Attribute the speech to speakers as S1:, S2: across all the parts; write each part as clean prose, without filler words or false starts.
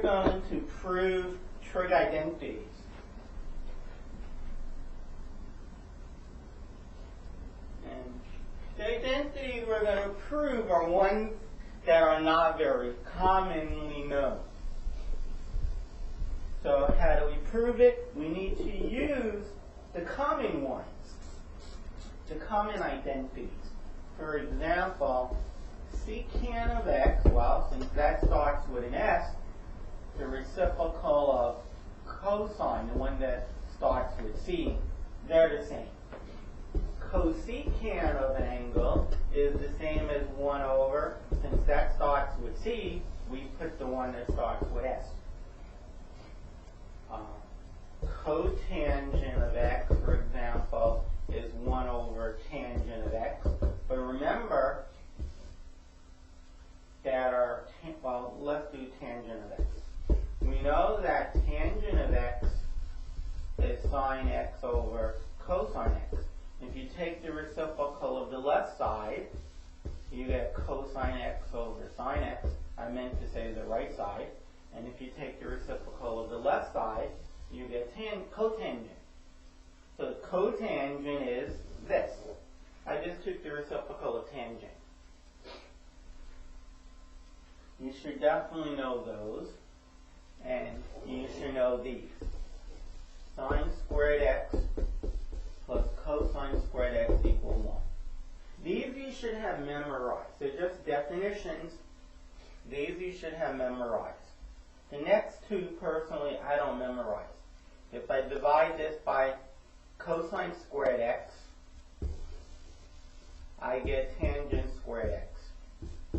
S1: going to prove trig identities. And the identities we're going to prove are ones that are not very commonly known. So how do we prove it? We need to use the common ones, the common identities. For example, secant of x, well, since that starts with an s, the reciprocal of cosine, the one that starts with c, they're the same. Cosecant of an angle is the same as 1 over, since that starts with c, we put the one that starts with s. Cotangent of x, for example, is 1 over tangent of x. But remember that well, let's do tangent of x. We know that tangent of x is sine x over cosine x. If you take the reciprocal of the left side, you get cosine x over sine x. I meant to say the right side. And if you take the reciprocal of the left side, you get cotangent. So the cotangent is this. I just took the reciprocal of tangent. You should definitely know those. And you should know these. Sine squared x plus cosine squared x equal 1. These you should have memorized. They're just definitions. These you should have memorized. The next two, personally, I don't memorize. If I divide this by cosine squared x, I get tangent squared x.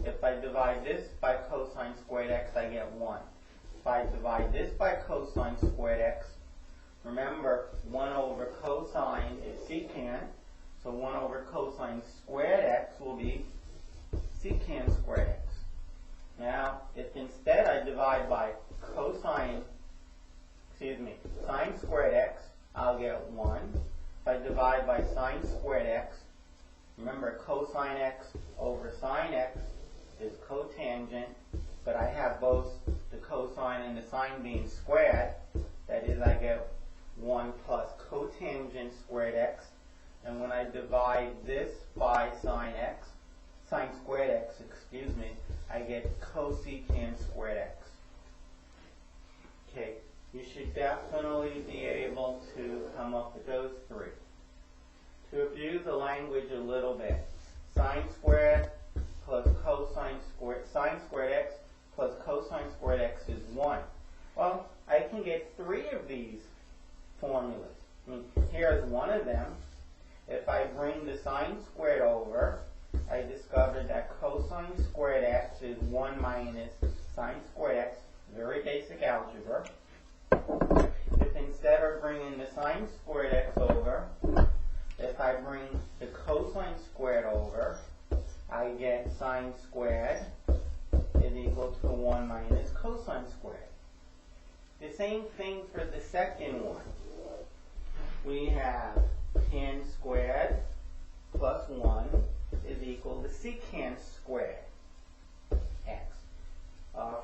S1: If I divide this by cosine squared x, I get 1. If I divide this by cosine squared x, remember, 1 over cosine is secant, so 1 over cosine squared x will be secant squared x. Now, if instead I divide by sine squared x, I'll get 1. If I divide by sine squared x, remember cosine x over sine x is cotangent, but I have both the cosine and the sine being squared. That is, I get 1 plus cotangent squared x. And when I divide this by sine squared x, I get cosecant squared x. Okay, you should definitely be able to come up with those three. To abuse the language a little bit, sine squared plus sine squared x plus cosine squared x is 1. Well, I can get 3 of these formulas. Here's one of them. If I bring the sine squared over, I discovered that cosine squared x is 1 minus sine squared x, very basic algebra. If instead of bringing the sine squared x over, if I bring the cosine squared over, I get sine squared is equal to 1 minus cosine squared. The same thing for the second one. We have tan squared plus 1 is equal to secant squared x.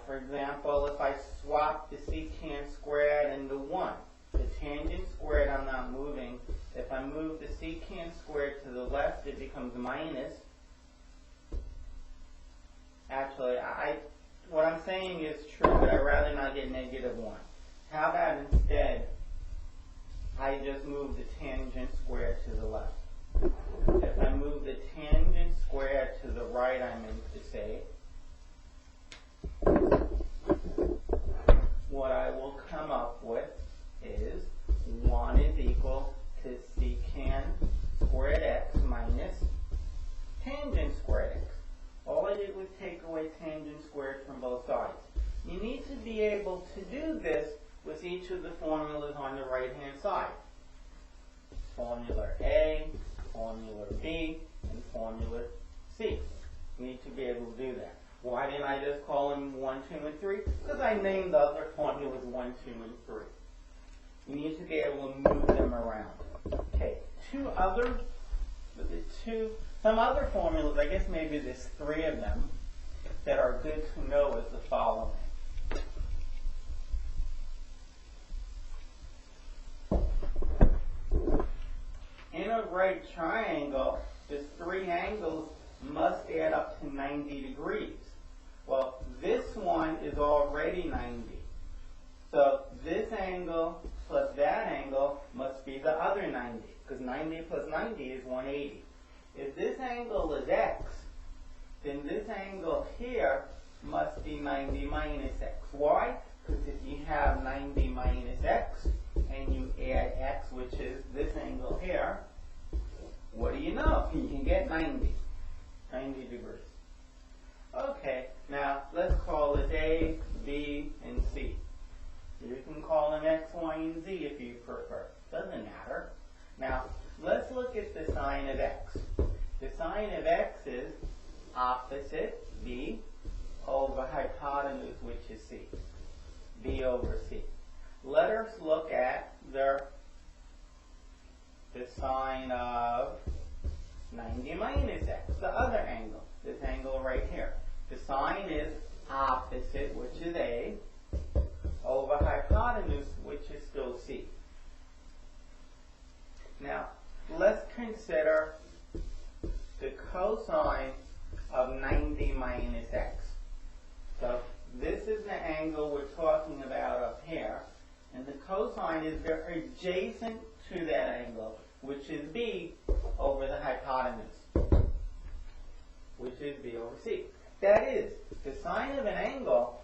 S1: For example, if I swap the secant squared into 1, the tangent squared I'm not moving. If I move the secant squared to the left, it becomes minus. Actually, what I'm saying is true, but I'd rather not get negative 1. How about instead, I just move the tangent squared to the left. If I move the tangent squared to the right, I meant to say, what I will come up with is 1 is equal to secant squared x minus tangent squared x. All I did was take away tangent squared from both sides. You need to be able to do this with each of the formulas on the right-hand side. Formula A, Formula B, and Formula C. You need to be able to do that. Why didn't I just call them 1, 2, and 3? Because I named the other formulas 1, 2, and 3. You need to be able to move them around. Okay, some other formulas, I guess maybe there's 3 of them, that are good to know as the following. right triangle, the three angles must add up to 90 degrees. Well, this one is already 90. So this angle plus that angle must be the other 90, because 90 plus 90 is 180. If this angle is x, then this angle here must be 90 minus x. Why? Because if you have 90 minus x, and you add x, which is this angle here, what do you know? You can get 90 degrees. Okay, now let's call it A, B, and C. You can call them X, Y, and Z if you prefer. Doesn't matter. Now, let's look at the sign of X. The sign of X is opposite B over hypotenuse, which is C. B over C. Let us look at the sign of 90 minus x, the other angle, this angle right here. The sign is opposite, which is A, over hypotenuse, which is still C. Now, let's consider the cosine of 90 minus x. So, this is the angle we're talking about up here, and the cosine is very adjacent to that angle, which is B over the hypotenuse, which is B over C. That is, the sine of an angle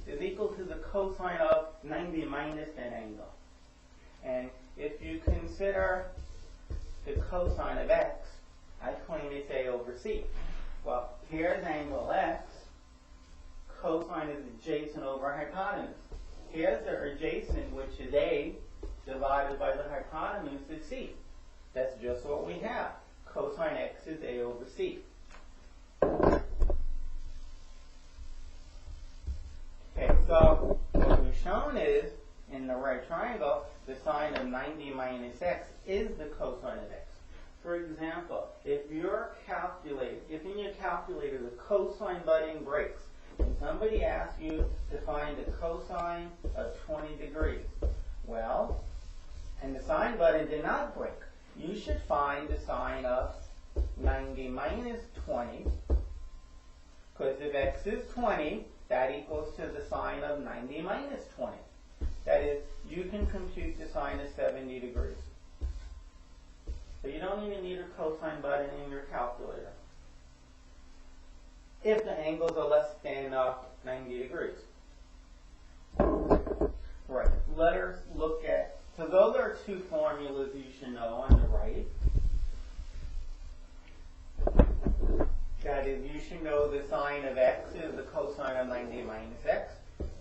S1: is equal to the cosine of 90 minus that angle. And if you consider the cosine of x, I claim it's A over C. Well, here's angle x. Cosine is adjacent over hypotenuse. Here's the adjacent, which is A, divided by the hypotenuse is C. That's just what we have. Cosine x is A over C. Okay, so what we've shown is, in the right triangle, the sine of 90 minus x is the cosine of x. For example, if in your calculator the cosine button breaks, and somebody asks you to find the cosine of 20 degrees, well, and the sine button did not break, you should find the sine of 90 minus 20, because if x is 20, that equals to the sine of 90 minus 20. That is, you can compute the sine of 70 degrees. So you don't even need a cosine button in your calculator if the angles are less than 90 degrees. Right, let us look at, so those are two formulas you should know on the right. That is, you should know the sine of x is the cosine of 90 minus x.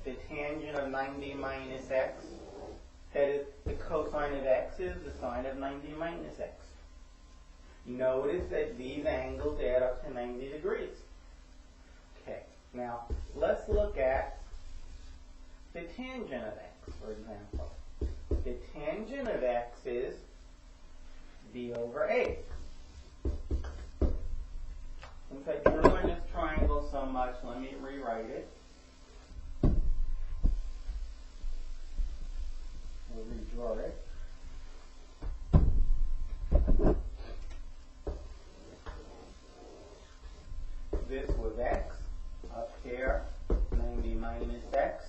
S1: The tangent of 90 minus x, that is, the cosine of x is the sine of 90 minus x. Notice that these angles add up to 90 degrees. Okay, now let's look at the tangent of x, for example. The tangent of x is b over a. Since I drew in this triangle so much, let me rewrite it. We'll redraw it. This was x, up here, 90 minus x,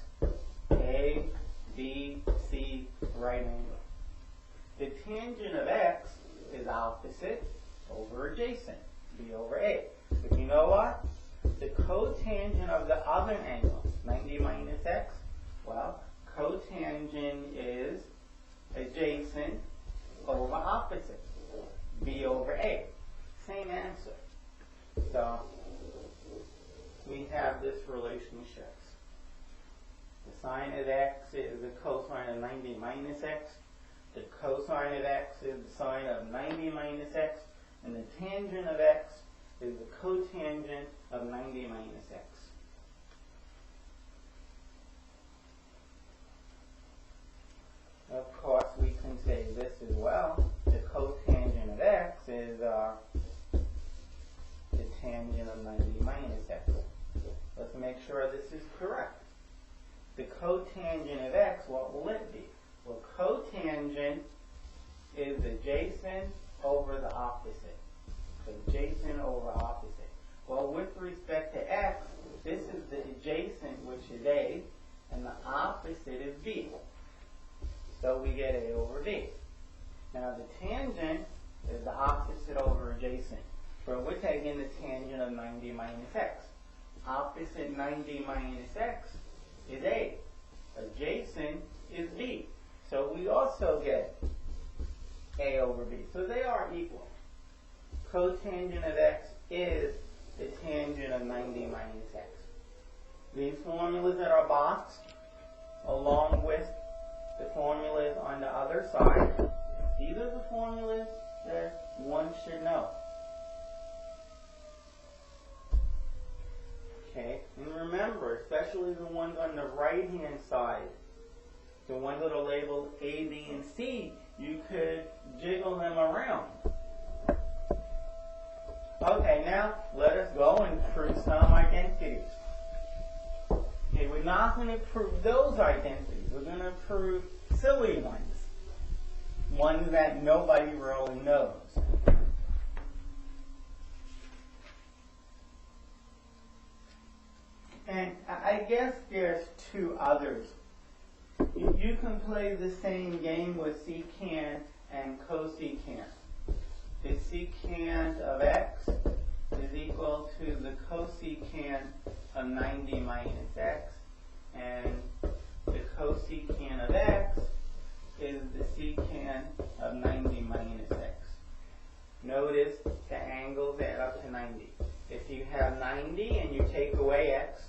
S1: a, b, c, right angle. The tangent of x is opposite over adjacent, b over a. But you know what? The cotangent of the other angle, 90 minus x, well, cotangent is adjacent over opposite, b over a. Same answer. So, we have this relationship. The sine of x is the cosine of 90 minus x. The cosine of x is the sine of 90 minus x. And the tangent of x is the cotangent of 90 minus x. Of course, we can say this as well. The cotangent of x is the tangent of 90 minus x. Let's make sure this is correct. The cotangent of x, what will it be? Well, cotangent is adjacent over the opposite. So adjacent over opposite. Well, with respect to x, this is the adjacent, which is A, and the opposite is B. So we get A over B. Now the tangent is the opposite over adjacent. So we're taking the tangent of 90 minus x. Opposite 90 minus x is A. Adjacent is B. So we also get A over B. So they are equal. Cotangent of x is the tangent of 90 minus x. These formulas that are boxed, along with the formulas on the other side, these are the formulas that one should know. Okay, and remember, especially the ones on the right-hand side, the ones that are labeled A, B, and C, you could jiggle them around. Okay, now let us go and prove some identities. Okay, we're not going to prove those identities. We're going to prove silly ones. Ones that nobody really knows. And I guess there's two others. You can play the same game with secant and cosecant. The secant of x is equal to the cosecant of 90 minus x, and the cosecant of x is the secant of 90 minus x. Notice the angles add up to 90. If you have 90 and you take away x,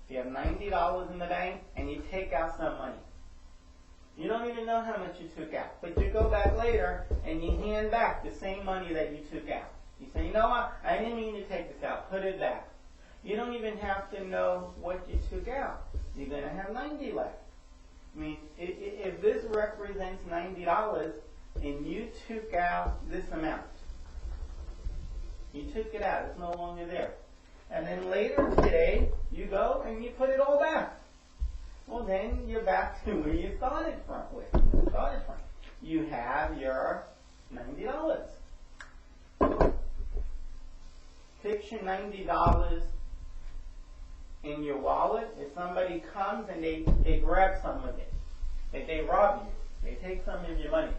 S1: you have $90 in the bank and you take out some money. You don't even know how much you took out, but you go back later and you hand back the same money that you took out. You say, you know what, I didn't mean to take this out, put it back. You don't even have to know what you took out. You're going to have 90 left. I mean, if this represents $90 and you took out this amount, you took it out, it's no longer there. And then later today, you go and you put it all back. Well, then you're back to where you started from. You have your $90. Picture $90 in your wallet. If somebody comes and they grab some of it, if they rob you, they take some of your money,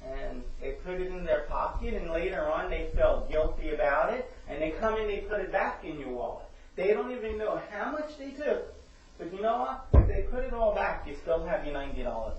S1: and they put it in their pocket, and later on they felt guilty about it, and they come and they put it back in your wallet. They don't even know how much they took. But you know what? If they put it all back, you still have your $90.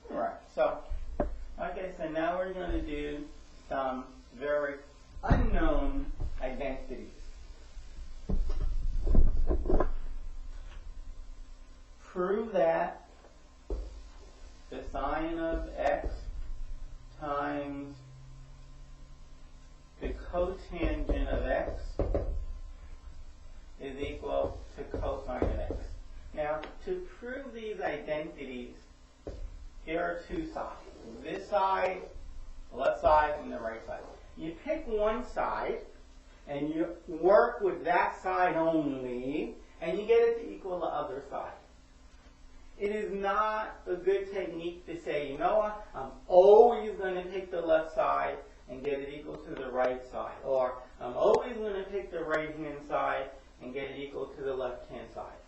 S1: Alright, so, okay, so now we're going to do some very unknown identities. Prove that the sine of x times the cotangent of x is equal to cosine of x. Now, to prove these identities, here are two sides. This side, the left side, and the right side. You pick one side, and you work with that side only, and you get it to equal the other side. It is not a good technique to say, you know what, I'm always going to take the left side and get it equal to the right side. Or I'm always going to take the right-hand side and get it equal to the left-hand side.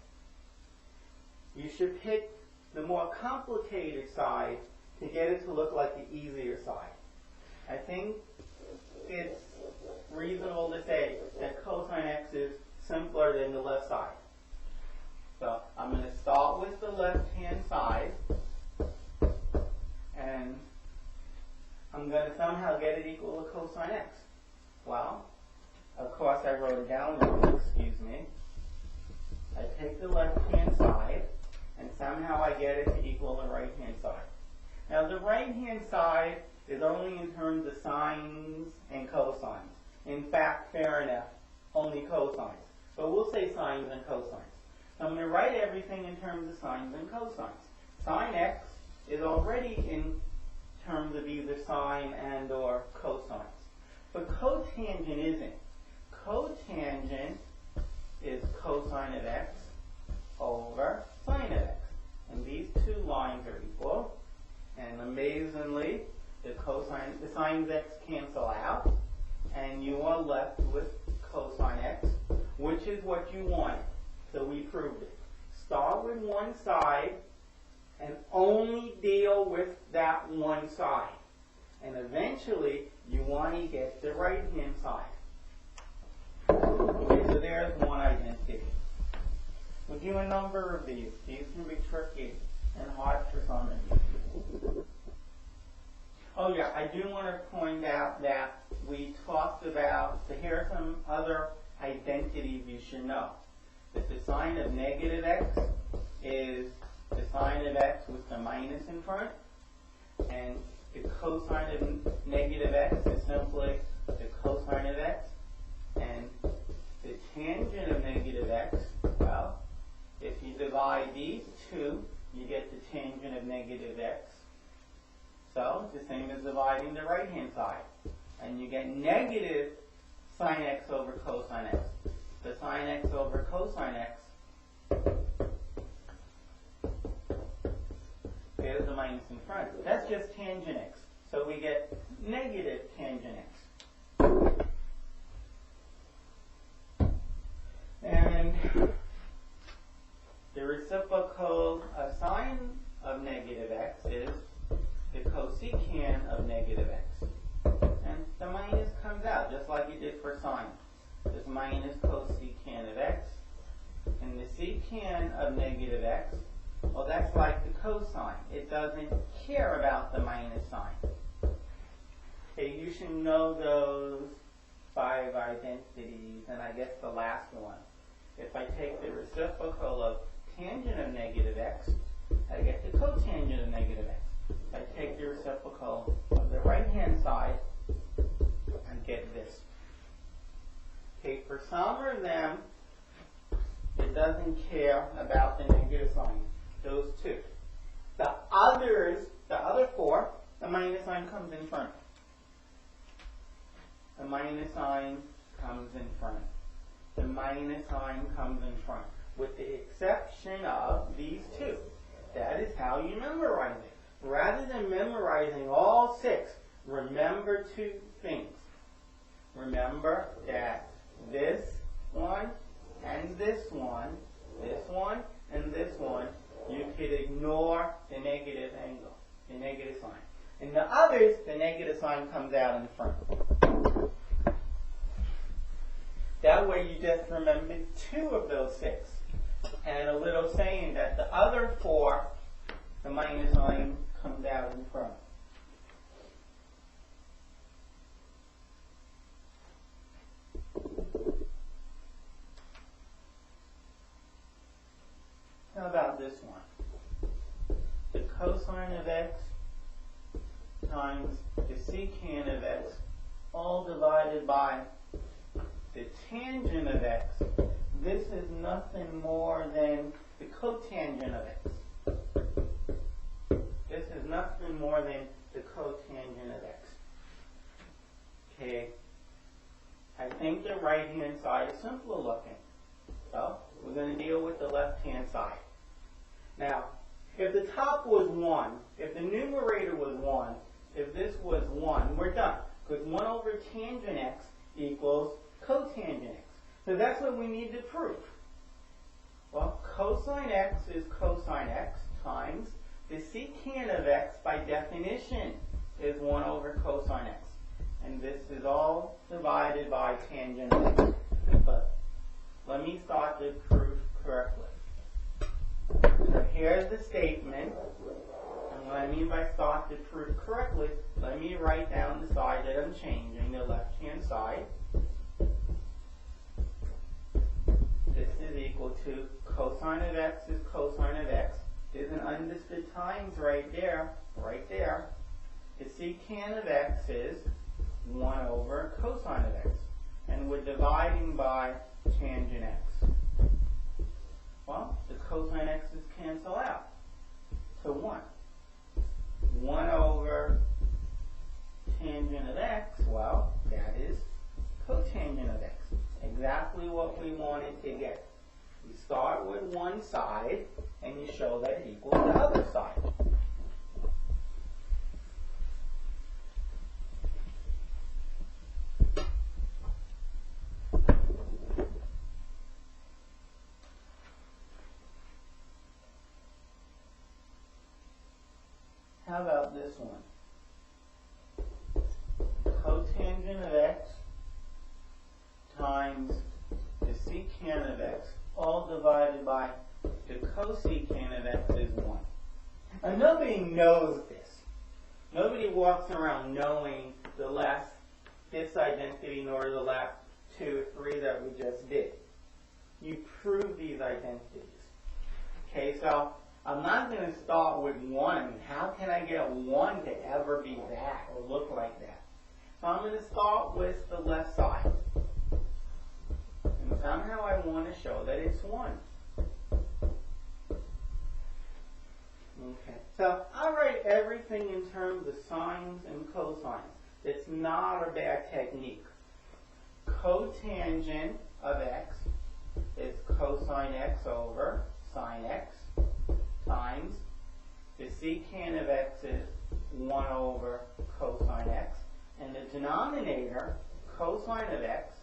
S1: You should pick the more complicated side to get it to look like the easier side. I think it's reasonable to say that cosine x is simpler than the left side. So I'm going to start with the left-hand side, and I'm going to somehow get it equal to cosine x. Well, of course I wrote it down wrong, excuse me. I take the left-hand side, and somehow I get it to equal the right-hand side. Now the right-hand side is only in terms of sines and cosines. In fact, fair enough, only cosines. But we'll say sines and cosines. So I'm going to write everything in terms of sines and cosines. Sine x is already in terms of either sine and or cosines. But cotangent isn't. Cotangent is cosine of x over sine of x. And these two lines are equal. And amazingly, the sine of x cancel out. And you are left with cosine x, which is what you wanted. So we proved it. Start with one side and only deal with that one side. And eventually, you want to get the right-hand side. Okay, so there's one identity. We'll do a number of these. These can be tricky and hard for some of you. Oh yeah, I do want to point out that we talked about, so here are some other identities you should know. That the sign of negative x is the sign of x with the minus in front, and the cosine of negative x is simply the cosine of x, and the tangent of negative x, well, if you divide these two, you get the tangent of negative x. So it's the same as dividing the right-hand side. And you get negative sine x over cosine x. So sine x over cosine x, there's the minus in front. That's just tangent x. So we get negative tangent x. And the reciprocal sine of negative x is the cosecant of negative x. And the minus comes out, just like you did for sine. This minus cosecant of x. And the secant of negative x, well, that's like the cosine. It doesn't care about the minus sign. Okay, you should know those 5 identities, and I guess the last one. If I take the reciprocal of tangent of negative x, I get the cotangent of negative x. If I take the reciprocal of the right-hand side, I get this. Okay, for some of them, it doesn't care about the negative sign. Those two. The others, the other 4, the minus sign comes in front. The minus sign comes in front. The minus sign comes in front. With the exception of these 2. That is how you memorize it. Rather than memorizing all 6, remember 2 things. Remember that this one and this one, and this one, you could ignore the negative angle, the negative sign. In the others, the negative sign comes out in front. That way you just remember 2 of those 6. And a little saying that the other 4, the minus sign comes out in front. How about this one? The cosine of x times the secant of x, all divided by the tangent of x. This is nothing more than the cotangent of x. This is nothing more than the cotangent of x. Okay. I think the right-hand side is simpler looking. So, we're going to deal with the left-hand side. Now, if the top was 1, if the numerator was 1, if this was 1, we're done. Because 1 over tangent x equals cotangent x. So that's what we need to prove. Well, cosine x is cosine x times the secant of x, by definition, is 1 over cosine x. And this is all divided by tangent of x. But let me start the proof correctly. So here's the statement. And what I mean by start the proof correctly, let me write down the side that I'm changing, the left-hand side. This is equal to cosine of x is cosine of x. There's an understood times right there, The secant of x is 1 over cosine of x. And we're dividing by tangent x. Well, the cosine x's cancel out. to 1. 1 over tangent of x, well, that is cotangent of x. Exactly what we wanted to get. You start with one side, and you show that it equals the other side. How about this one? Cotangent of x times the secant of x, all divided by the cosecant of x is 1. Now nobody knows this. Nobody walks around knowing the last, this identity, nor the last 2 or 3 that we just did. You prove these identities. Okay, so I'm not going to start with 1. I mean, how can I get 1 to ever be that or look like that? So I'm going to start with the left side. And somehow I want to show that it's 1. Okay, so I write everything in terms of sines and cosines. It's not a bad technique. Cotangent of x is cosine x over sine x times the secant of x is 1 over cosine x, and the denominator, cosine of x,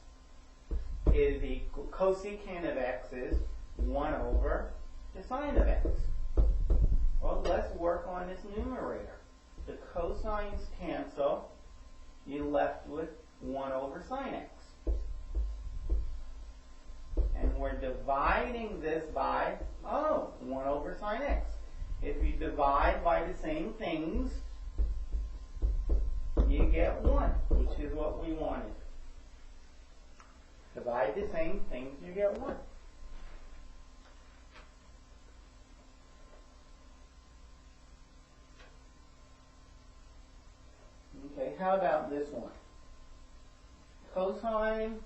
S1: is equal, cosecant of x is 1 over the sine of x. Well, let's work on this numerator. The cosines cancel. You're left with 1 over sine x. And we're dividing this by, 1 over sine x. If you divide by the same things, you get 1, which is what we wanted. Divide the same things, you get 1. Okay, how about this one? Cosine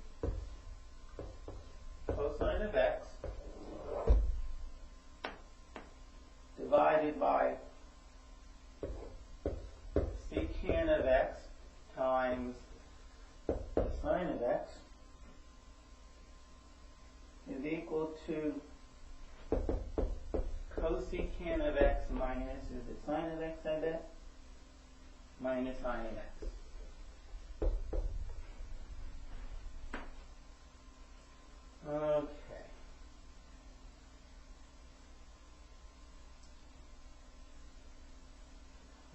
S1: of x divided by secant of x times the sine of x is equal to cosecant of x minus, is it sine of x, I bet? Minus sine of x. Okay.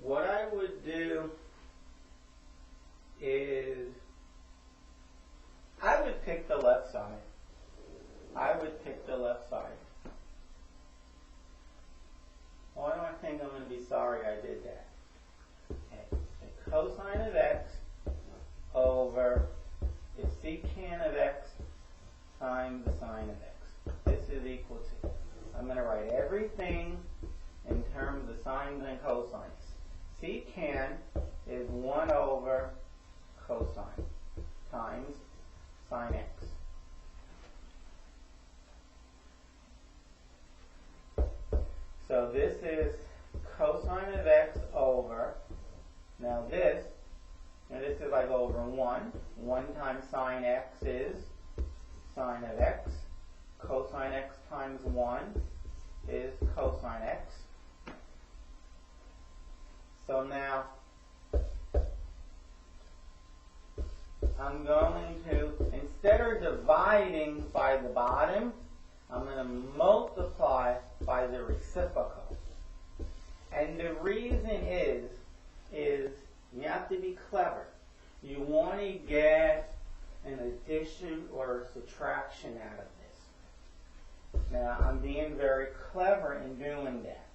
S1: What I would do is I would pick the left side. I would pick the left side. Why do I think I'm going to be sorry I did that? Okay. The cosine of x over the secant of x times the sine of x. This is equal to, I'm going to write everything in terms of sines and cosines. Secant is 1 over cosine times sine x. So this is cosine of x over, now this is like over 1. 1 times sine x is sine of x. Cosine x times 1 is cosine x. So now I'm going to, instead of dividing by the bottom, I'm going to multiply by the reciprocal. And the reason is you have to be clever. You want to get an addition or a subtraction out of this. Now, I'm being very clever in doing that.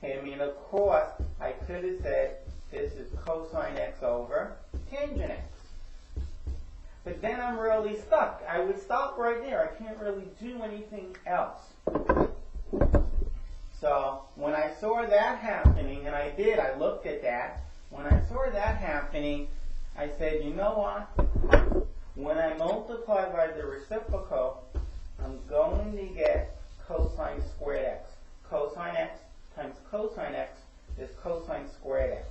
S1: Okay, I mean, of course, I could have said this is cosine x over tangent x. But then I'm really stuck. I would stop right there. I can't really do anything else. So when I saw that happening, and I did, I looked at that. When I saw that happening, I said, you know what? When I multiply by the reciprocal, I'm going to get cosine squared x. Cosine x times cosine x is cosine squared x.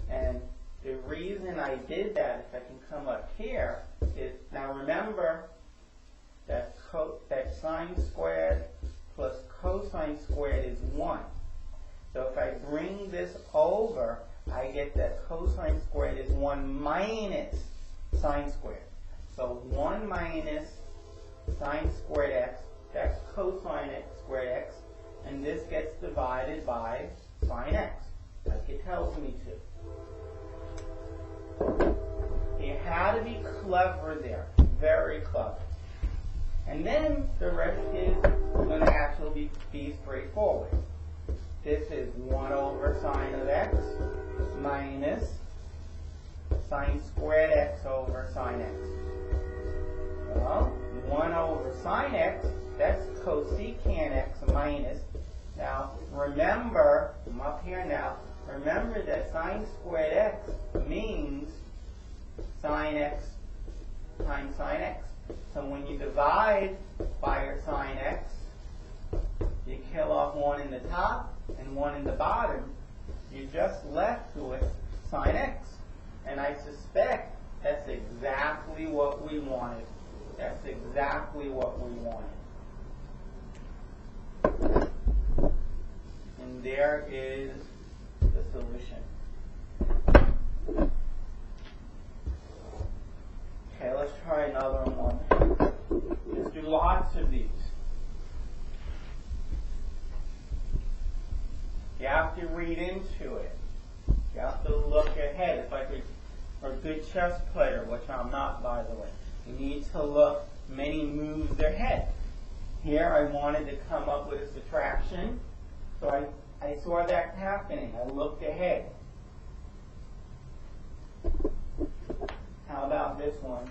S1: And the reason I did that, if I can come up here, is now remember that sine squared plus cosine squared is 1. So if I bring this over, I get that cosine squared is 1 minus sine squared. So 1 minus sine squared x, that's cosine x squared x, and this gets divided by sine x, like it tells me to. You had to be clever there, very clever. And then the rest is going to actually be straightforward. This is 1 over sine of x minus sine squared x over sine x. Well, 1 over sine x, that's cosecant x minus. Now, remember, I'm up here now, remember that sine squared x means sine x times sine x. So when you divide by your sine x, you kill off 1 in the top and 1 in the bottom. You're just left with sine x. And I suspect that's exactly what we wanted. That's exactly what we wanted. And there is the solution. Okay, let's try another one. Let's do lots of these. You have to read into it. You have to look ahead. It's like a good chess player, which I'm not, by the way. You need to look many moves ahead. Here I wanted to come up with a subtraction, so I saw that happening. I looked ahead. How about this one?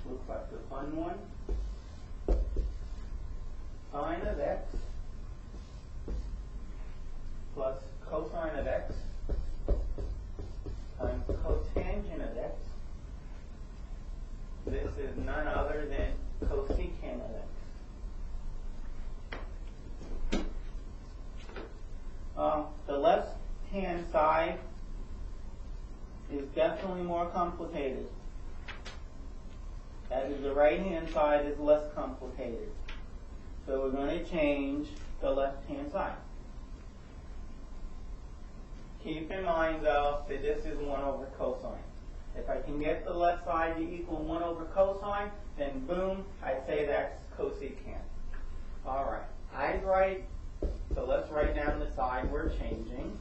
S1: Looks like a fun one. Sine of x plus cosine of x times cotangent of x. This is none other than cosecant of x. The left-hand side is definitely more complicated. That is, the right-hand side is less complicated. So we're going to change the left-hand side. Keep in mind, though, that this is 1 over cosine. If I can get the left side to equal 1 over cosine, then boom, I say that's cosecant. All right, so let's write down the side we're changing.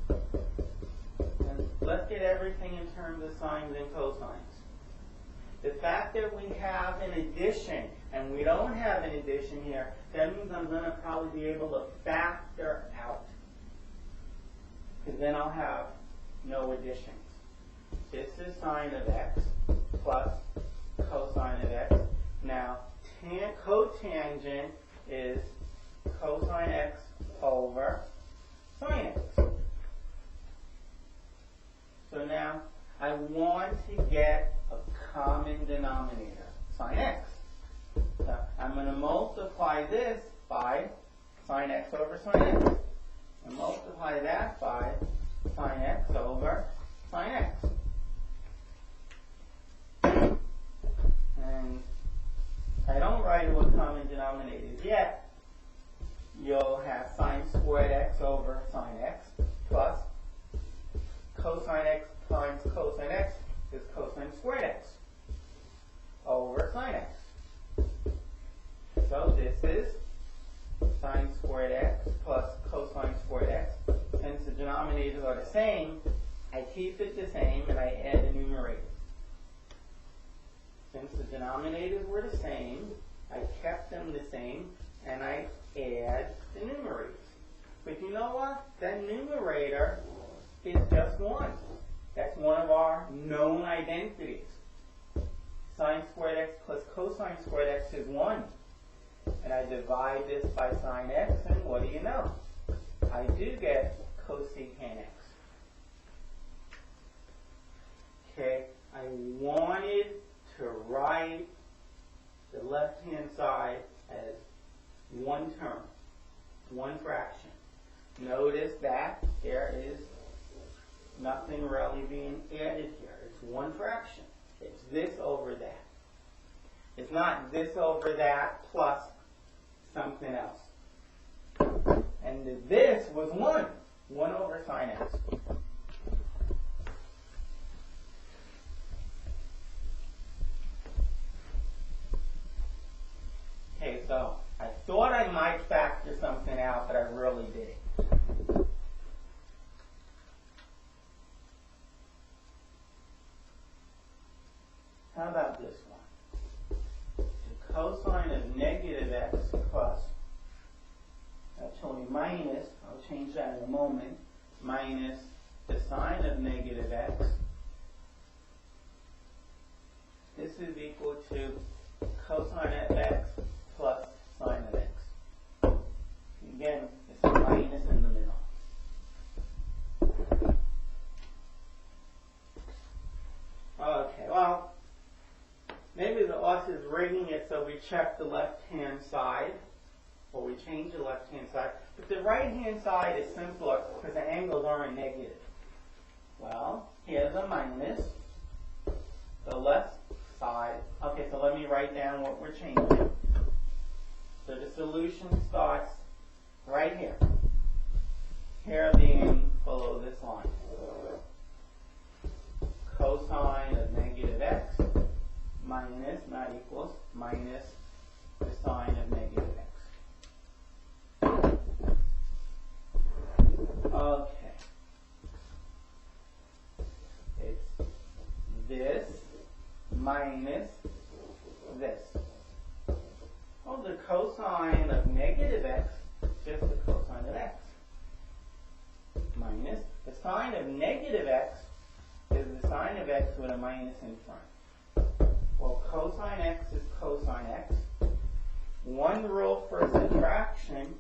S1: And let's get everything in terms of sines and cosines. The fact that we have an addition and we don't have an addition here, that means I'm going to probably be able to factor out. Because then I'll have no additions. This is sine of x plus cosine of x. Now, cotangent is cosine x over sine x. So now, I want to get a common denominator, sine x. So I'm going to multiply this by sine x over sine x. And multiply that by sine x over sine x. And I don't write it with common denominators yet. You'll have sine squared x over sine x plus cosine x times cosine x is cosine squared x over sine x. So this is sine squared x plus cosine squared x. Since the denominators are the same, I keep it the same and I add the numerators. Since the denominators were the same, I kept them the same and I add the numerators. But you know what? That numerator is just 1. That's one of our known identities. Sine squared x plus cosine squared x is 1. And I divide this by sine x, and what do you know? I do get cosecant x. Okay, I I wanted to write the left-hand side as one term, one fraction. Notice that there is nothing really being added here. It's one fraction. It's this over that. It's not this over that plus something else. And this was 1 over sine x. Okay, so I thought I might factor something out, but I really didn't. How about this one? The cosine of negative x plus, actually minus, I'll change that in a moment, minus the sine of negative x. This is equal to cosine of x plus sine of x. Again, it's a minus in the middle. Okay, well, maybe the author's rigging it so we check the left-hand side, or we change the left-hand side. But the right-hand side is simpler because the angles aren't negative. Well, here's a minus. The left side. Okay, so let me write down what we're changing. So the solution starts right here. Here being below this line. Cosine of negative x minus, not equals, minus the sine of negative x. Okay. It's this minus this. Well, the cosine of negative x is just the cosine of x. Minus the sine of negative x is the sine of x with a minus in front. Well, cosine x is cosine x. One rule for subtraction,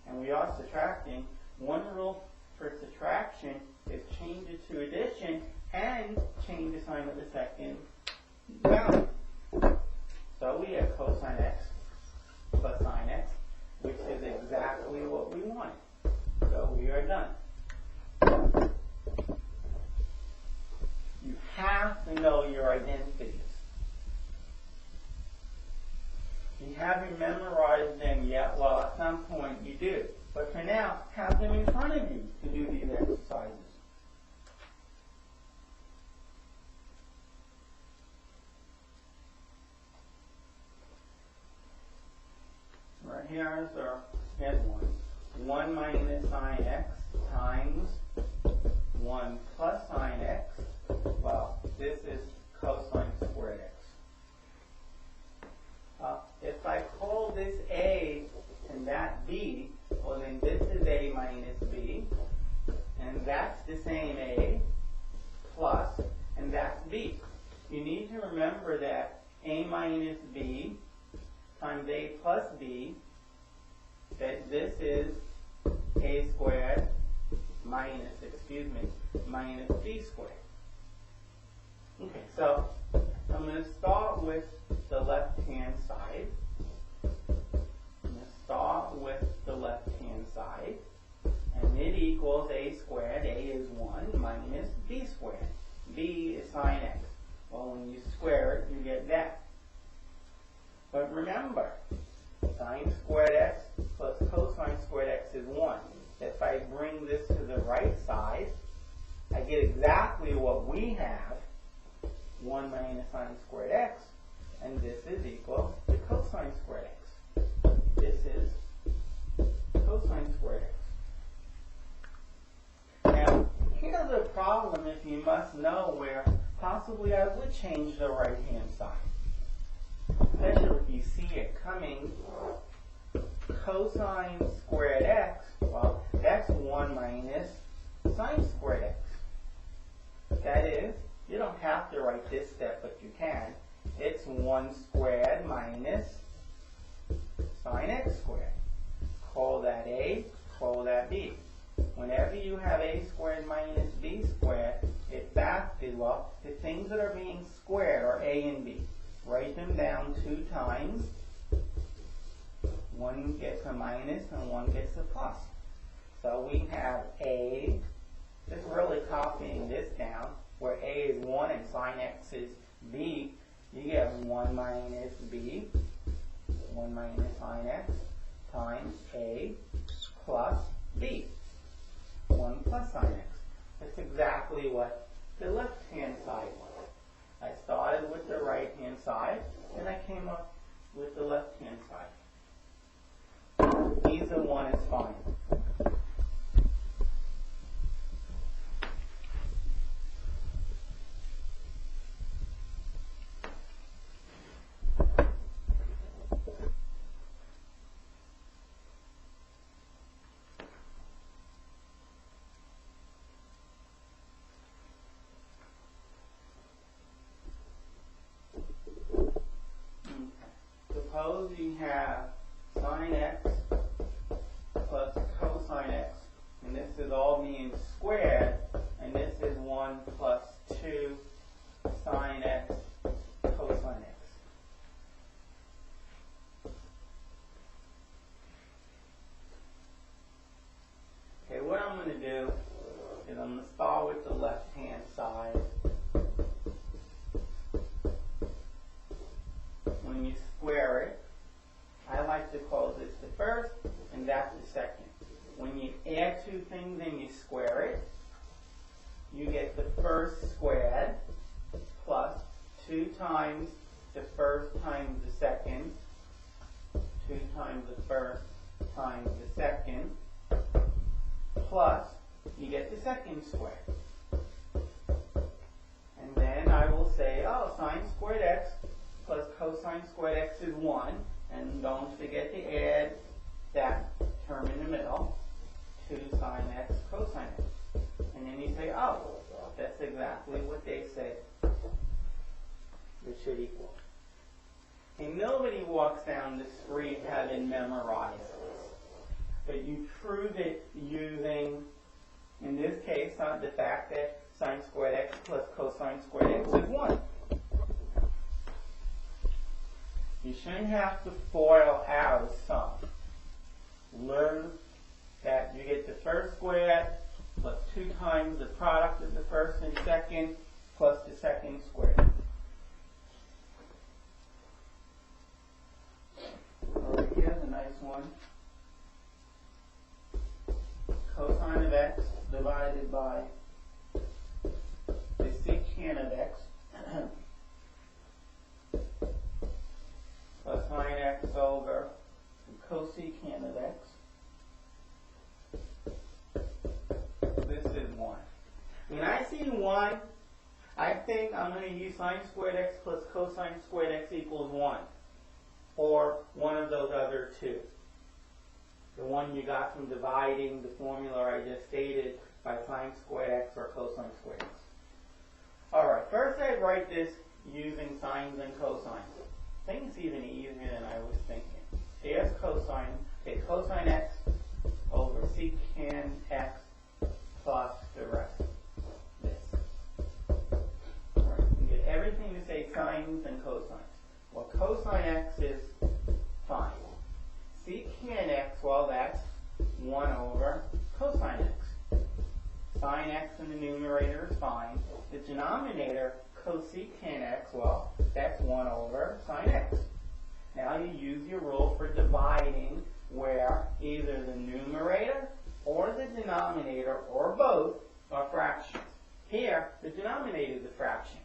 S1: and we are subtracting, one rule for subtraction is change it to addition and change the sign of the second value. So we have cosine x plus sine x, which is exactly what we want. So we are done. You have to know your identities. You haven't memorized them yet. Well, at some point you do. But for now, have them in front of you to do these exercises. Right, here's our headline. 1 minus sine x times 1 plus sine x. Well, this is cosine squared x. If I call this A and that B, well then this is A minus B, and that's the same A plus, and that's B. You need to remember that A minus B times A plus B, that this is A squared minus, minus B squared. Okay, so I'm going to start with the left-hand side. And it equals A squared. A is 1 minus B squared. B is sine x. Well, when you square it, you get that. But remember, sine squared x plus cosine squared x is 1. If I bring this to the right side, I get exactly what we have, 1 minus sine squared x, and this is equal to cosine squared x. This is cosine squared x. Now, here's a problem if you must know where possibly I would change the right-hand side. Especially if you see it coming, cosine squared x, well, that's 1 minus sine squared x. That is, you don't have to write this step, but you can. It's 1 squared minus sine x squared. Call that A, call that B. Whenever you have A squared minus B squared, it's things that are being squared are a and b. Write them down 2 times. One gets a minus and one gets a plus. So we have a, just really copying this down, where a is 1 and sine x is b. You get 1 minus b, 1 minus sine x, times a plus b. 1 plus sine x. That's exactly what the left-hand side was. I started with the right-hand side, and I came up with the left-hand side. Either one is fine. Suppose you have sine x plus cosine x, and this is all being squared, and this is 1 plus 2 sine x cosine x. Okay, what I'm going to do is I'm going to start with the left-hand side. When you square it, I like to call this the first and that the second. When you add 2 things and you square it, you get the first squared plus 2 times the first times the second, 2 times the first times the second, plus you get the second squared. And then I will say, oh, sine squared x plus cosine squared x is 1, and don't forget to add that term in the middle, 2 sine x cosine x. And then you say, oh, that's exactly what they said it should equal. And nobody walks down the street having memorized this, but you prove it using, in this case, the fact that sine squared x plus cosine squared x is 1. You shouldn't have to FOIL out a sum. Learn that you get the first squared plus 2 times the product of the first and second plus the second squared. Over here's a nice one. Cosine of x divided by the secant of x plus sine x over the cosecant of x. This is 1. When I see 1, I think I'm going to use sine squared x plus cosine squared x equals 1. Or one of those other 2. The one you got from dividing the formula I just stated by sine squared x or cosine squared x. Alright, first I write this using sines and cosines. I think it's even easier than I was thinking. Here's cosine. Okay, cosine x over secant x plus the rest. This. Alright, you get everything to say sines and cosines. Well, cosine x is fine. Secant x, well, that's 1 over cosine x. Sine x in the numerator is fine. The denominator, cosecant x, well, that's 1 over sine x. Now you use your rule for dividing where either the numerator or the denominator or both are fractions. Here, the denominator is a fraction.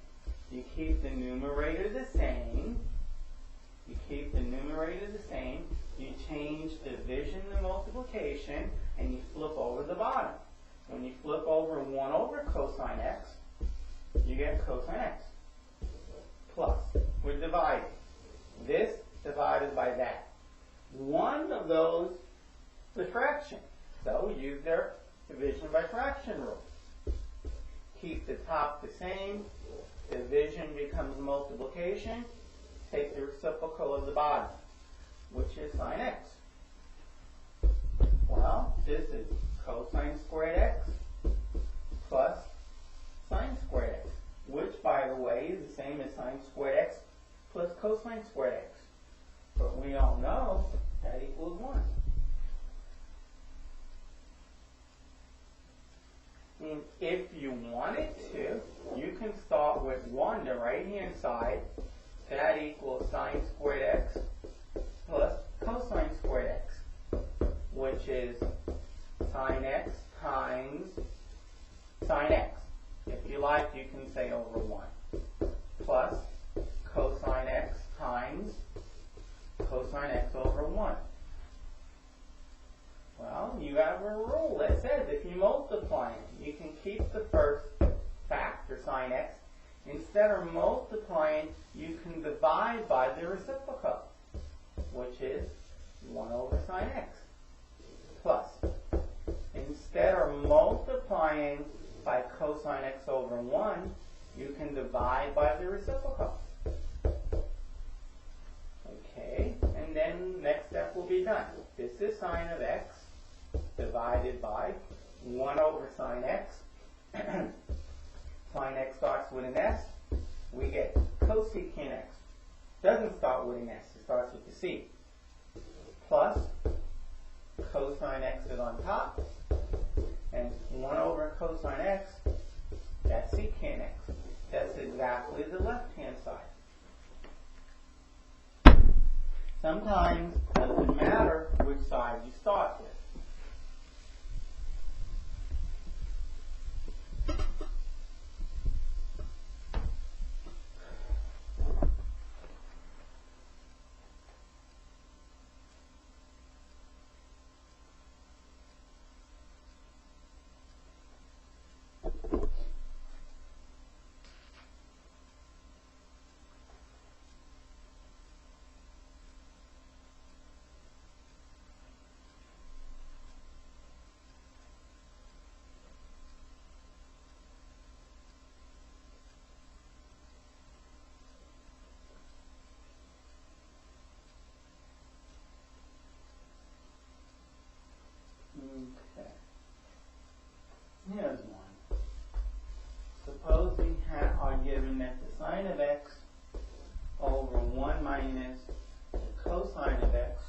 S1: You keep the numerator the same. You keep the numerator the same. You change division to multiplication, and you flip over the bottom. When you flip over 1 over cosine x, you get cosine x. Plus, we're dividing. This divided by that. One of those is a fraction. So we use their division by fraction rule. Keep the top the same. Division becomes multiplication. Take the reciprocal of the bottom, which is sine x. Well, this is cosine squared x plus sine squared x, which, by cosine squared x. But we all know that equals 1. And if you wanted to, you can start with 1, the right-hand side. That equals sine squared x plus cosine squared x, which is sine x times sine x. If you like, you can say over 1. Plus cosine x times cosine x over 1. Well, you have a rule that says if you multiply it, you can keep the first factor, sine x. Instead of multiplying, you can divide by the reciprocal, which is 1 over sine x. Plus, instead of multiplying by cosine x over 1, you can divide by the reciprocal. Okay, and then next step will be done. This is sine of x divided by 1 over sine x. Sine x starts with an s. We get cosecant x. Doesn't start with an s. It starts with the c. Plus cosine x is on top. And 1 over cosine x, that's secant x. That's exactly the left-hand side. Sometimes it doesn't matter which side you start with. Okay. Here's one. Suppose we are given that the sine of x over 1 minus the cosine of x,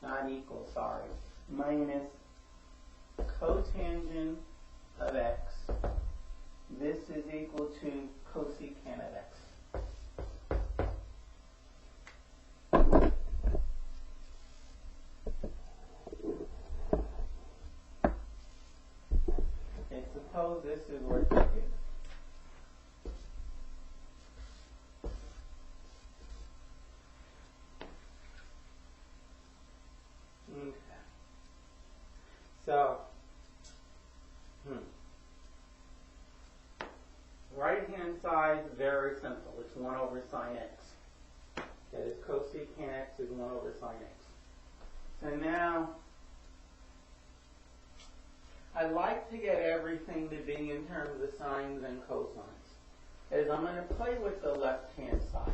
S1: not equal, sorry, minus cotangent of x. This is equal to cosecant of x. Suppose this is where it's given. Okay. So, right-hand side is very simple. It's 1 over sine x. That is cosecant x is 1 over sine x. So now, I like to get everything to be in terms of sines and cosines. As I'm going to play with the left-hand side.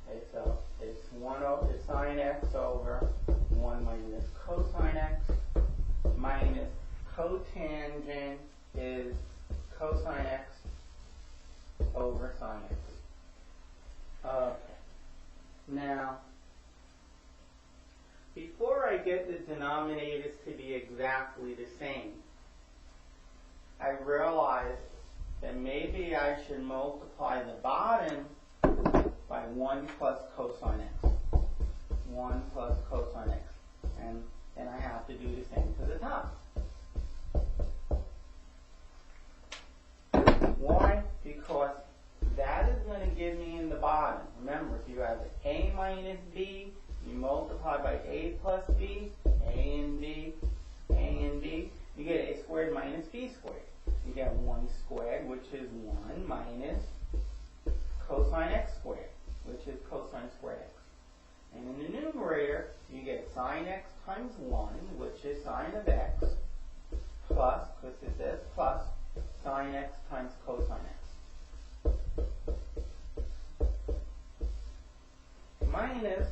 S1: Okay, so it's 1 over sine x over 1 minus cosine x minus cotangent is cosine x over sine x. Okay. Now, before I get the denominators to be exactly the same, I realized that maybe I should multiply the bottom by 1 plus cosine x. 1 plus cosine x. And then I have to do the same to the top. Why? Because that is going to give me in the bottom. Remember, if you have a minus b, you multiply by a plus b, a and b, you get a squared minus b squared. You get 1 squared, which is 1 minus cosine x squared, which is cosine squared x. And in the numerator, you get sine x times 1, which is sine of x, plus, because it says plus, sine x times cosine x. Minus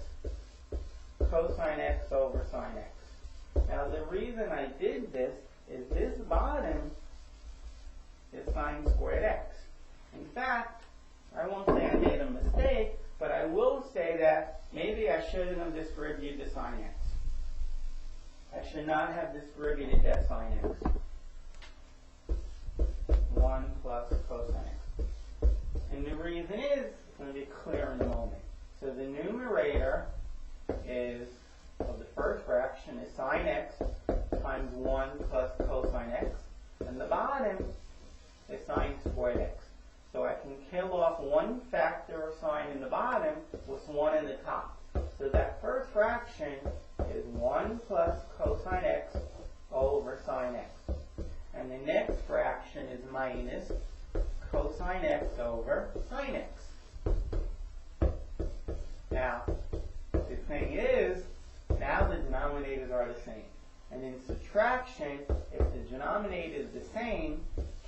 S1: cosine x over sine x. Now the reason I did this is this bottom is sine squared x. In fact, I won't say I made a mistake, but I will say that maybe I shouldn't have distributed the sine x. I should not have distributed that sine x. 1 plus cosine x. And the reason is, it's going to be clear in a moment. So the numerator is, of the first fraction, is sine x times 1 plus cosine x. And the bottom is sine squared x. So I can kill off one factor of sine in the bottom with one in the top. So that first fraction is 1 plus cosine x over sine x. And the next fraction is minus cosine x over sine x. Now, the thing is, now the denominators are the same. And in subtraction, if the denominator is the same,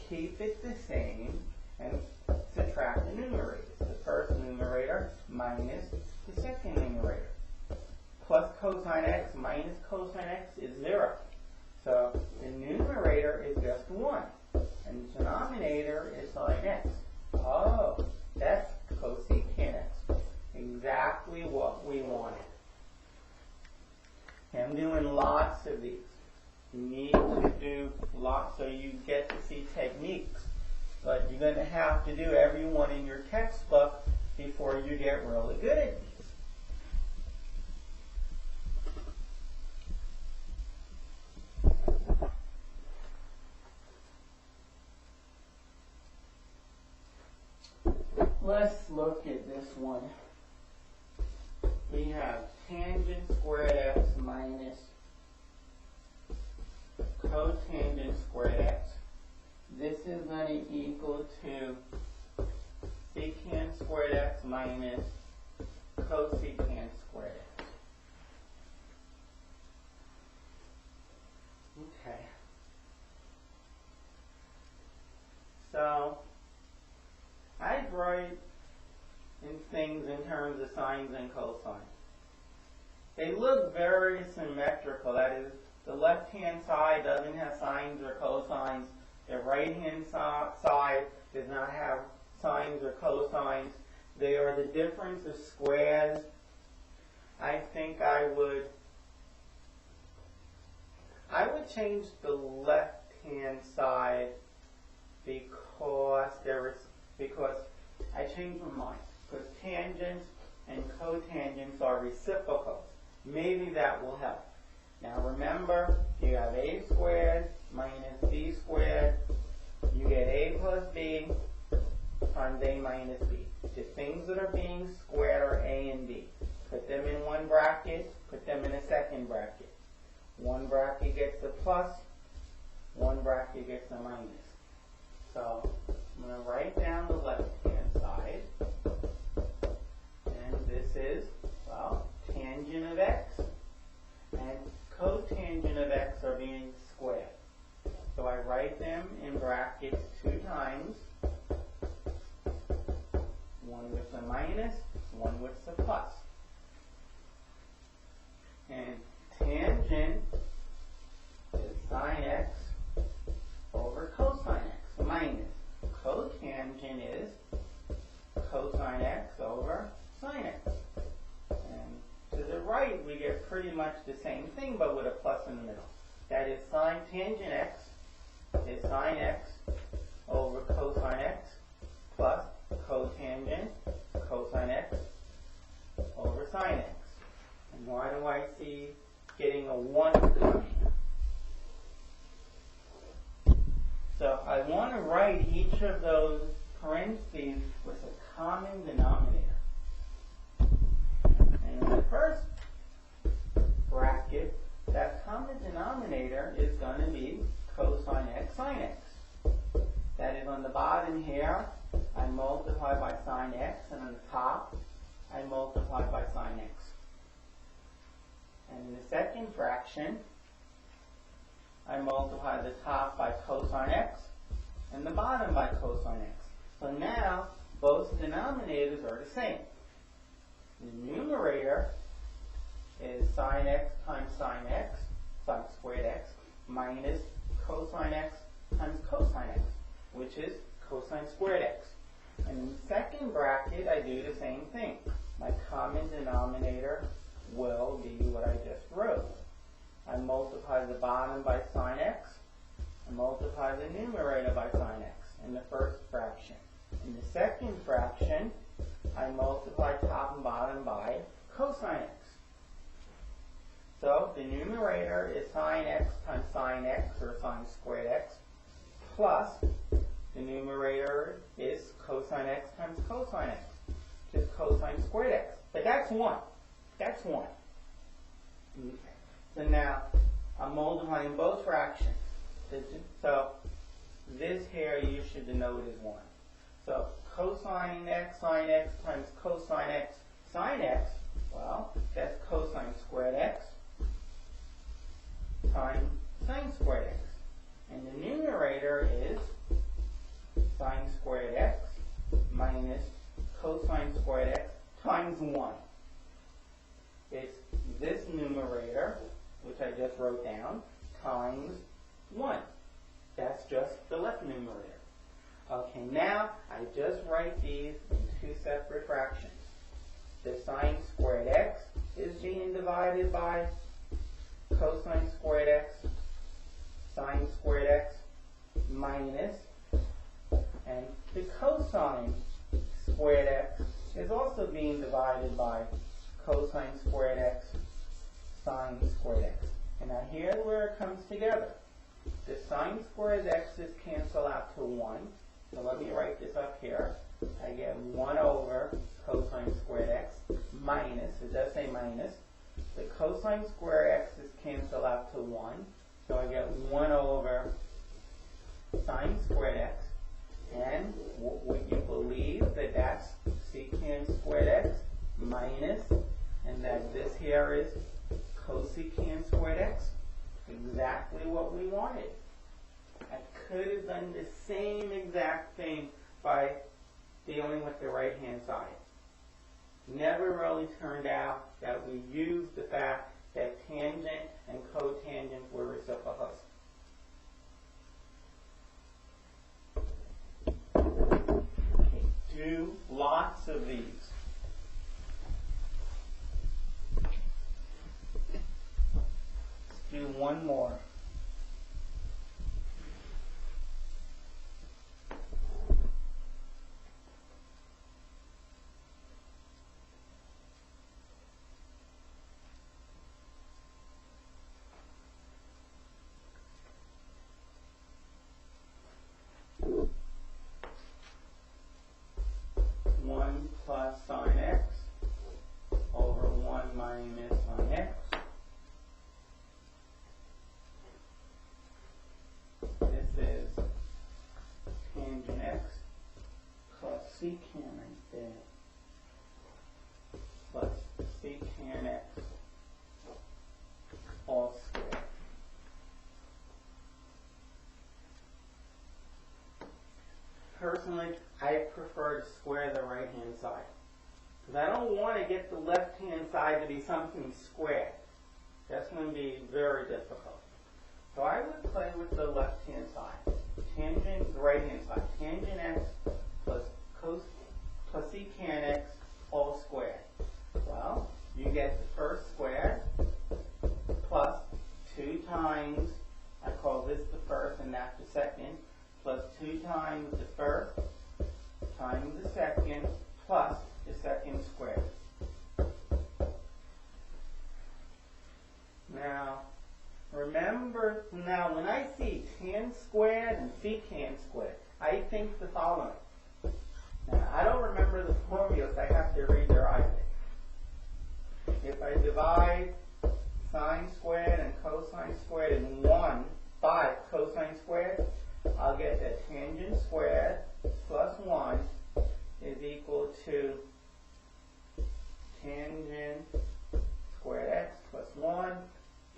S1: keep it the same and subtract the numerators. The first numerator minus the second numerator. Plus cosine x minus cosine x is 0. So the numerator is just 1. And the denominator is sine x. Oh, that's cosecant x. Exactly what we wanted. I'm doing lots of these. You need to do lots so you get to see techniques. But you're going to have to do every one in your textbook before you get really good at these. Let's look at this one. We have tangent squared x minus cotangent squared x. This is going to equal to secant squared x minus cosecant squared x. Okay. So, I write in things in terms of sines and cosines. They look very symmetrical. That is, the left-hand side doesn't have sines or cosines. The right-hand side does not have sines or cosines. They are the difference of squares. I think I would change the left-hand side because I changed my mind. Because tangents and cotangents are reciprocals. Maybe that will help. Now remember, you have a squared minus b squared. You get a plus b times a minus b. The things that are being squared are a and b. Put them in one bracket, put them in a second bracket. One bracket gets the plus, one bracket gets the minus. So I'm going to write down the left-hand side. And this is, well, tangent of x and cotangent of x are being squared. So I write them in brackets 2 times. One with the minus, one with the plus. And tangent is sine x over cosine x minus cotangent is cosine x over sine x. And to the right, we get pretty much the same thing, but with a plus in the middle. That is sine tangent x is sine x over cosine x plus cotangent cosine x over sine x. And why do I see getting a 1 coming? So I want to write each of those parentheses with a common denominator. And in the first bracket, that common denominator is going to be cosine x sine x. That is on the bottom here, I multiply by sine x, and on the top, I multiply by sine x. And in the second fraction, I multiply the top by cosine x and the bottom by cosine x. So now, both denominators are the same. The numerator is sine x times sine x, sine squared x, minus cosine x times cosine x, which is cosine squared x. And in the second bracket, I do the same thing. My common denominator will be what I just wrote. I multiply the bottom by sine x, I multiply the numerator by sine x in the first fraction. In the second fraction, I multiply top and bottom by cosine x. So the numerator is sine x times sine x, or sine squared x, plus the numerator is cosine x times cosine x, which is cosine squared x. But that's 1. That's 1. Okay. So now I'm multiplying both fractions. So this here you should denote as 1. So cosine x times cosine x sine x, well, that's cosine squared x times sine squared x. And the numerator is sine squared x minus cosine squared x times 1. It's this numerator, which I just wrote down, times 1. That's just the left numerator. Okay, now I just write these in two separate fractions. The sine squared x is being divided by cosine squared x, sine squared x, minus, and the cosine squared x is also being divided by cosine squared x, sine squared x. And now here's where it comes together. The sine squared x's cancel out to 1. So let me write this up here. I get 1 over cosine squared x minus, it does say minus. The cosine squared x's cancel out to 1. So I get 1 over sine squared x. And would you believe that that's secant squared x minus, and that this here is cosecant squared x? Exactly what we wanted. I could have done the same exact thing by dealing with the right-hand side. Never really turned out that we used the fact that tangent and cotangent were reciprocals. Okay, do lots of these. Let's do one more. Secant right there plus secant x all squared. Personally, I prefer to square the right hand side because I don't want to get the left hand side to be something squared. That's going to be very difficult. So I would play with the left hand side. Tangent, the right hand side. Tangent x plus secant x all squared. Well, you get the first square plus 2 times, I call this the first and that the second, plus 2 times the first times the second plus the second squared. Now, remember, now when I see tan squared and secant squared, I think the following. Now, I don't remember the formulas, I have to read their either. If I divide sine squared and cosine squared in 1 by cosine squared, I'll get that tangent squared plus 1 is equal to tangent squared x plus 1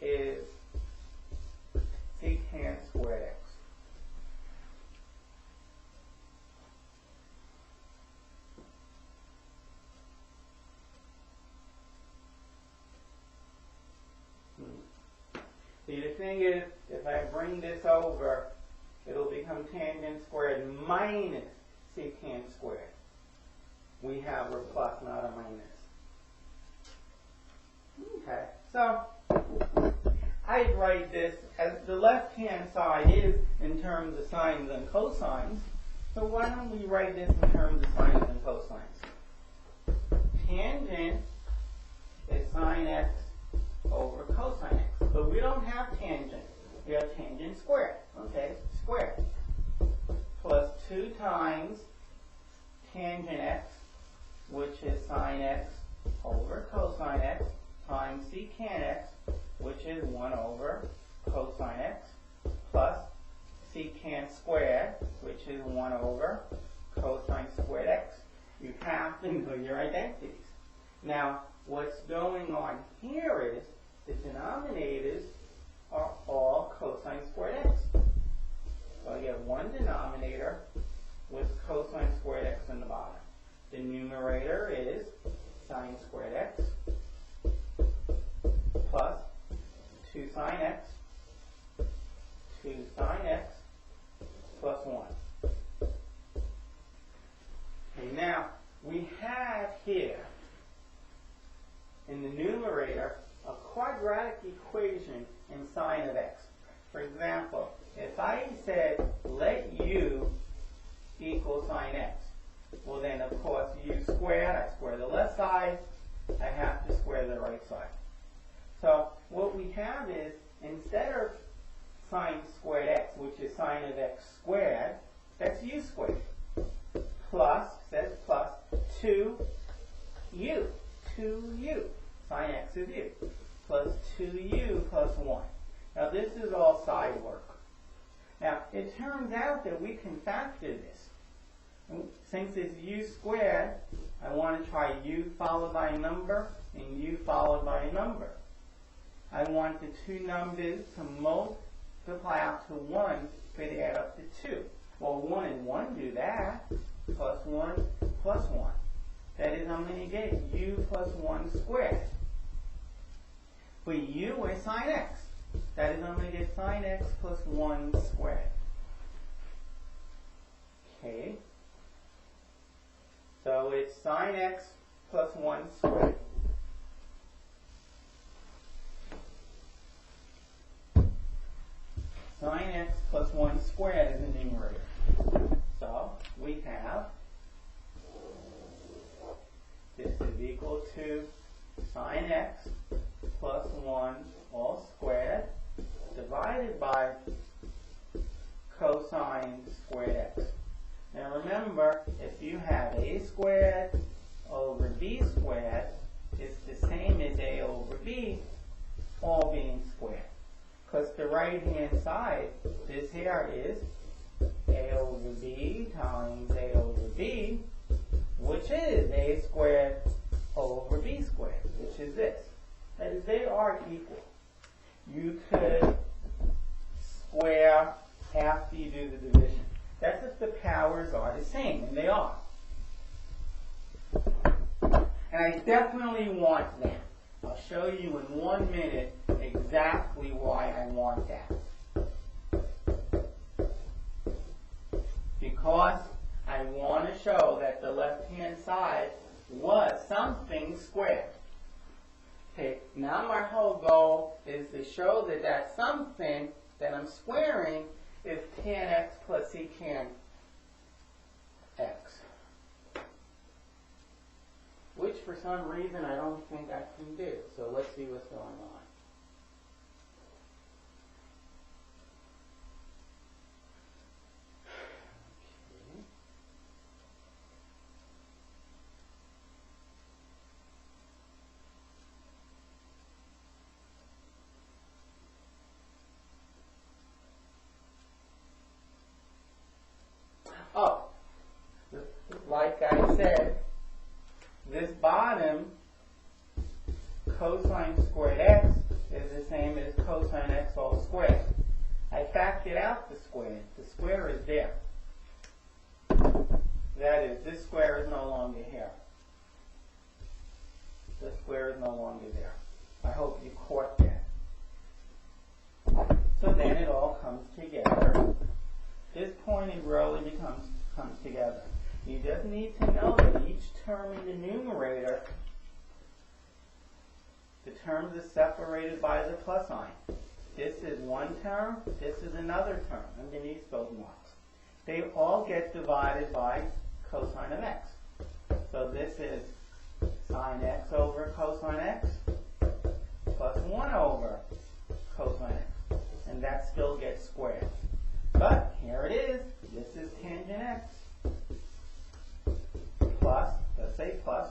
S1: is secant squared x. See, the thing is, if I bring this over, it'll become tangent squared minus secant squared. We have a plus, not a minus. Okay, so I'd write this as the left-hand side is in terms of sines and cosines. So why don't we write this in terms of sines and cosines? Tangent is sine x over cosine x. But we don't have tangent. We have tangent squared. Okay, squared. Plus 2 times tangent x, which is sine x over cosine x, times secant x, which is 1 over cosine x, plus secant squared, which is 1 over cosine squared x. You have to know your identities. Now, what's going on here is the denominators are all cosine squared x. So I get one denominator with cosine squared x in the bottom. The numerator is sine squared x plus 2 sine x, 2 sine x plus 1. Okay, now we have here in the numerator a quadratic equation in sine of x. For example, if I said let u equal sine x, well then of course u squared, I square the left side, I have to square the right side. So what we have is, instead of sine squared x, which is sine of x squared, that's u squared, plus, says plus, 2u, sine x is u, plus 2u plus 1. Now this is all side work. Now it turns out that we can factor this. Since it's u squared, I want to try u followed by a number and u followed by a number. I want the two numbers to multiply out to 1 so they add up to 2. Well, 1 and 1 do that. Plus 1 plus 1. That is, I'm going to get u plus 1 squared. But u is sine x. That is, I'm going to get sine x plus 1 squared. Okay. So it's sine x plus 1 squared. Sine x plus 1 squared is the numerator. So we have this is equal to sine x plus 1 all squared divided by cosine squared x. Now remember, if you have a squared over b squared, it's the same as a over b all being squared. Because the right-hand side, this here is a over b times a over b, which is a squared over b squared, which is this. That is, they are equal. You could square after you do the division. That's if the powers are the same, and they are. And I definitely want that. I'll show you in 1 minute exactly why I want that. Because I want to show that the left-hand side was something squared. Okay, now my whole goal is to show that that something that I'm squaring is tan x plus secant x. Which for some reason I don't think I can do. So let's see what's going on. Oh, like I said, this bottom cosine squared x is the same as cosine x all squared. I factored out the square. The square is there. That is, this square is no longer here. This square is no longer there. I hope you caught that. So then it all comes together. This point it really comes together. You just need to know that each term in the numerator, the terms are separated by the plus sign. This is one term, this is another term underneath those marks. They all get divided by cosine of x. So this is sine x over cosine x plus 1 over cosine x. And that still gets squared. But here it is. This is tangent x plus, let's say plus,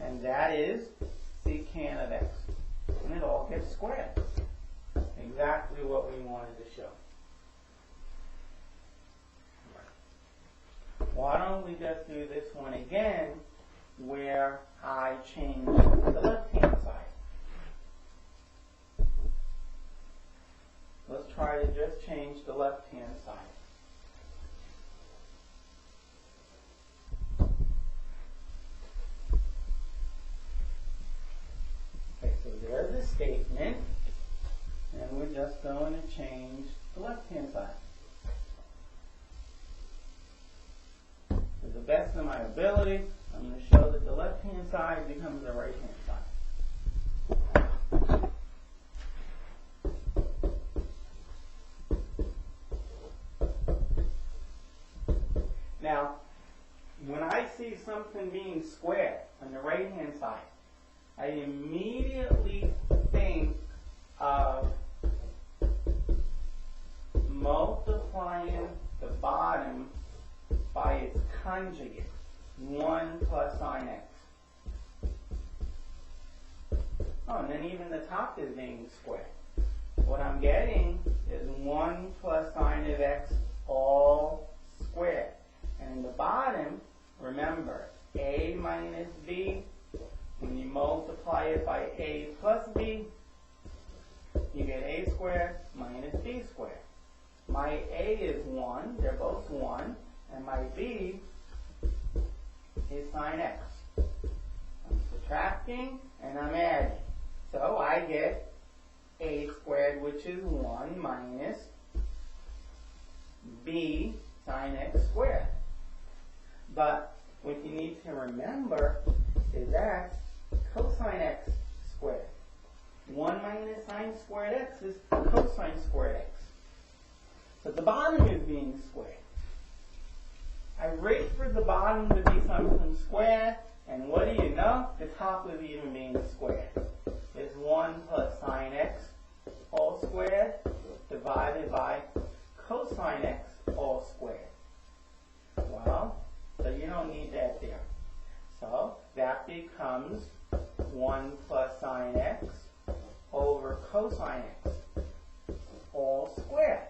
S1: and that is secant of x. And it all gets squared. Exactly what we wanted to show. Why don't we just do this one again where I change the left-hand side. Let's try to just change the left-hand side. Okay, so there's a statement, and we're just going to change the left-hand side. To the best of my ability, I'm going to show that the left-hand side becomes the right-hand side. Now, when I see something being squared on the right-hand side, I immediately think of multiplying the bottom by its conjugate, 1 plus sine x. Oh, and then even the top is being squared. What I'm getting is 1 plus sine of x all squared. And in the bottom, remember, a minus b, when you multiply it by a plus b, you get a squared minus b squared. My a is 1, they're both 1, and my b is sine x. I'm subtracting and I'm adding. So I get a squared, which is 1 minus b sine x squared. But what you need to remember is that cosine x squared. 1 minus sine squared x is cosine squared x. So the bottom is being squared. I wait for the bottom to be something squared, and what do you know? The top is even being squared. It's 1 plus sine x all squared divided by cosine x all squared. Well, so you don't need that there. So that becomes 1 plus sine x over cosine x all squared.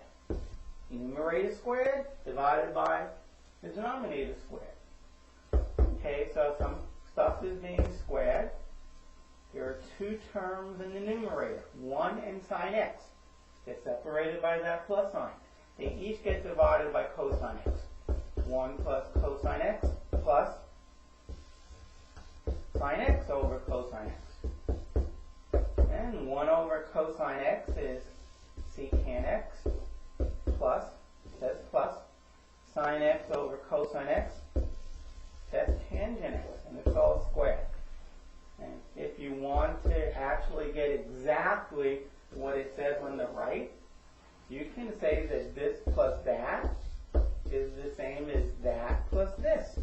S1: Numerator squared divided by the denominator squared. Okay, so some stuff is being squared. There are two terms in the numerator, 1 and sine x. They're separated by that plus sign. They each get divided by cosine x. 1 plus cosine x plus sine x over cosine x. And 1 over cosine x is secant x plus, that's plus, sine x over cosine x, that's tangent x, and it's all squared. And if you want to actually get exactly what it says on the right, you can say that this plus that is the same as that plus this.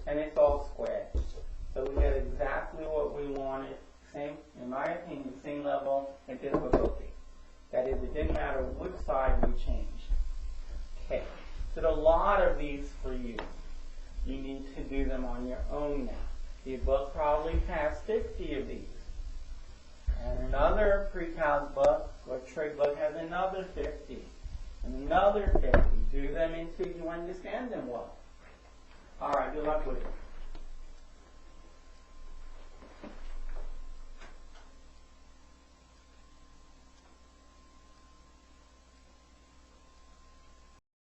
S1: And it's all squared. So we get exactly what we wanted. Same, in my opinion, same level of difficulty. That is, it didn't matter which side we changed. Okay, so there are a lot of these for you. You need to do them on your own now. Your book probably has 50 of these. And another pre-calc book or trig book has another 50. Another 50. Do them until you understand them well. All right, good luck with it.